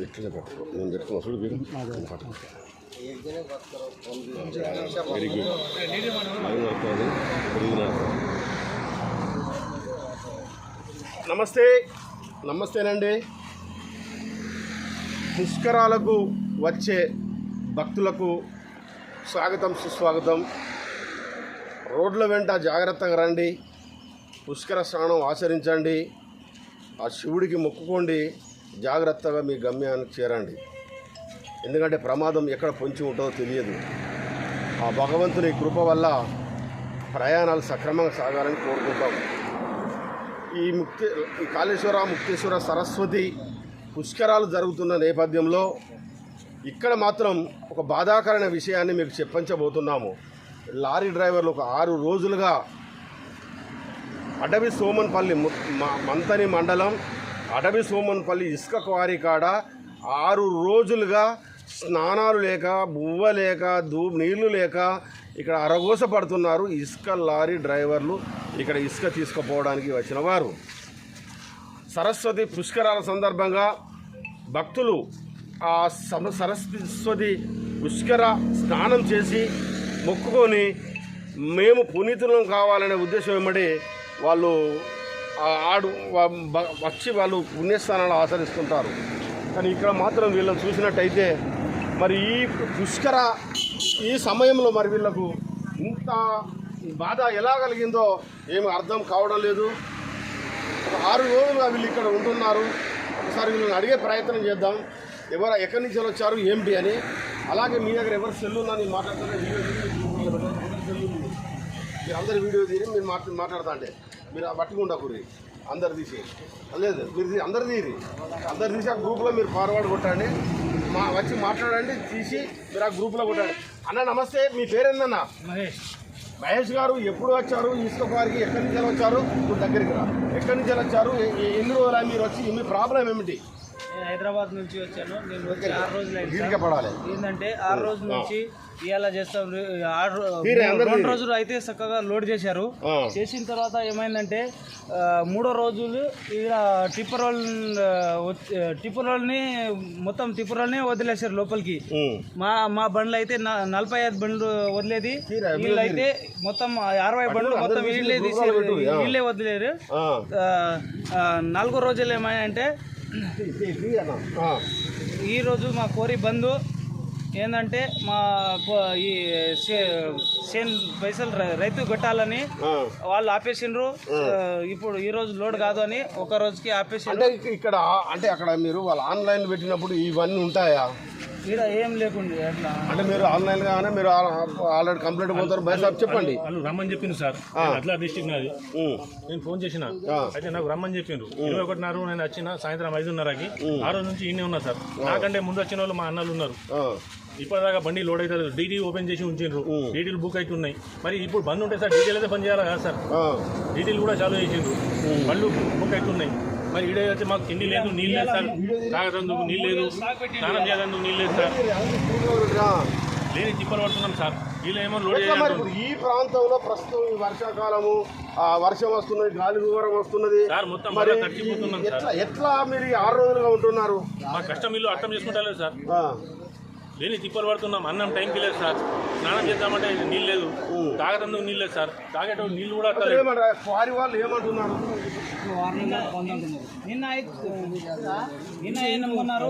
ఇట్లనే పట్టుకో నేను పెట్టుకున్నా చూడు వీరు పట్టుకో వెరీ గుడ్ నమస్తే నమస్తేనండి. పుష్కరాలకు వచ్చే భక్తులకు స్వాగతం సుస్వాగతం. రోడ్ల వెంట జాగ్రత్తగా రండి, పుష్కర స్నానం ఆచరించండి, ఆ శివుడికి మొక్కుకోండి, జాగ్రత్తగా మీ గమ్యానికి చేరండి. ఎందుకంటే ప్రమాదం ఎక్కడ పొంచి ఉంటుందో తెలియదు. ఆ భగవంతుని కృప వల్ల ప్రయాణాలు సక్రమంగా సాగాలని కోరుకుంటాం. ఈ కాళేశ్వర ముక్తేశ్వర సరస్వతి పుష్కరాలు జరుగుతున్న నేపథ్యంలో ఇక్కడ మాత్రం ఒక బాధాకరమైన విషయాన్ని మీకు చెప్పించబోతున్నాము. లారీ డ్రైవర్లు ఒక 6 రోజులుగా అటవీ సోమన్పల్లి మంతని మండలం అటవీ సోమన్పల్లి ఇసుక క్వారీ కాడ 6 రోజులుగా స్నానాలు లేక, బువ్వ లేక, నీళ్లు లేక ఇక్కడ అరగోస పడుతున్నారు ఇసుక లారీ డ్రైవర్లు. ఇక్కడ ఇసుక తీసుకుపోవడానికి వచ్చిన వారు సరస్వతి పుష్కరాల సందర్భంగా భక్తులు ఆ సరస్వతి పుష్కర స్నానం చేసి మొక్కుకొని మేము పునీతులం కావాలనే ఉద్దేశం ఏమడి వాళ్ళు వచ్చి వాళ్ళు పుణ్యస్థానాలు ఆచరిస్తుంటారు. కానీ ఇక్కడ మాత్రం వీళ్ళని చూసినట్టయితే మరి ఈ పుష్కర ఈ సమయంలో మరి వీళ్ళకు ఇంత బాధ ఎలా కలిగిందో ఏమి అర్థం కావడం లేదు. ఒక 6 రోజులుగా వీళ్ళు ఇక్కడ ఉంటున్నారు. ఒకసారి వీళ్ళని అడిగే ప్రయత్నం చేద్దాం, ఎక్కడి నుంచి వచ్చారు ఏమిటి అని. అలాగే మీ దగ్గర ఎవరు సెల్లు ఉందని మాట్లాడుతుంటే మీరు అందరు వీడియో తీరి మీరు మాట్లాడుతా అంటే మీరు పట్టుకుంటా కుర్రి అందరు తీసి లేదు మీరు అందరు తీరి ఆ గ్రూప్లో మీరు ఫార్వర్డ్ కొట్టండి, వచ్చి మాట్లాడండి, తీసి మీరు ఆ గ్రూప్లో కొట్టండి. అన్న నమస్తే, మీ పేరేందన్నా? మహేష్ గారు. ఎప్పుడు వచ్చారు ఇసుక వారికి? ఎక్కడి నుంచి వచ్చారు? ఇప్పుడు దగ్గరికి రా. ఎక్కడి నుంచి వచ్చారు? ఎన్ని రోజులు మీరు వచ్చి మీ ప్రాబ్లం ఏమిటి? హైదరాబాద్ నుంచి వచ్చాను. నేను వచ్చి 6 రోజులు పడాలి. ఏంటంటే 6 రోజుల నుంచి ఇలా చేస్తాం. 2 రోజులు అయితే చక్కగా లోడ్ చేశారు. చేసిన తర్వాత ఏమైందంటే 3వ రోజులు ఇక్కడ టిప్పర్ రోల్ని మొత్తం టిప్పర్ రోల్ని వదిలేశారు లోపలికి. మా బండ్లు అయితే 45 బండ్లు వదిలేది, వీళ్ళైతే మొత్తం 60 బండ్లు మొత్తం వీళ్ళే వదిలేరు. 4వ రోజులు ఏమైందంటే ఈరోజు మా కోరి బంధు ఏంటంటే మా ఈ సేన్ పైసలు రైతు కట్టాలని వాళ్ళు ఆపేసిండ్రు. ఇప్పుడు ఈ రోజు లోడ్ కాదు అని ఒక రోజుకి ఆపేసిండ్రు. ఇక్కడ అంటే అక్కడ మీరు వాళ్ళు ఆన్లైన్ పెట్టినప్పుడు ఇవన్నీ ఉంటాయా? ఇక్కడ ఏం లేకుండా ఎట్లా అంటే మీరు ఆన్లైన్ గానే మీరు ఆల్రెడీ కంప్లీట్ పోతారు బై సార్ చెప్పండి. వాళ్ళు రమ్మని చెప్పింది సార్, అట్లా డిస్ట్రిక్ట్ నాది. నేను ఫోన్ చేసిన అయితే నాకు రమ్మని చెప్పిండ్రు. 21:30 నేను వచ్చిన సాయంత్రం 5:30కి. ఆ రోజు నుంచి ఈయనే ఉన్నా సార్. నాకంటే ముందు వచ్చిన వాళ్ళు మా అన్నలు ఉన్నారు. ఇప్పటిదాకా బండి లోడ్ అవుతుంది, డీటీ ఓపెన్ చేసి ఉంచిండ్రు, డీటీలు బుక్ అవుతున్నాయి. మరి ఇప్పుడు బంద్ ఉంటే సార్ డీటీలు అయితే బంద్ చేయాలి కదా సార్. డీటీలు కూడా చాలు చేసిండ్రు, బండ్లు బుక్ అవుతున్నాయి. మరి ఈడ అయితే మాకు తిండి లేదు, నీళ్ళు లేదు సార్, తాగదందుకు నీళ్ళు లేదు, స్నానం చేయదందుకు నీళ్ళు లేదు సార్. లేని తిప్పలు పడుతున్నాం సార్. వీళ్ళు ఏమో లోడ్ చేయాలి. ఈ ప్రాంతంలో ప్రస్తుతం ఈ వర్షాకాలము వర్షం వస్తున్నది, గాలి దూరం వస్తున్నది సార్. మొత్తం తగ్గిపోతున్నాం సార్. ఎట్లా మీరు 6 రోజులుగా ఉంటున్నారు? మా కష్టం వీళ్ళు అర్థం చేసుకుంటారు సార్. లేని తిప్పలు పడుతున్నాం, అన్నం టైంకి లేదు సార్, స్నానం చేద్దామంటే నీళ్ళు లేదు, తాగదందుకు నీళ్ళు లేదు సార్, తాగేటప్పుడు నీళ్ళు కూడా వారి వాళ్ళు ఏమంటున్నారు? నిన్న ఏమన్నారు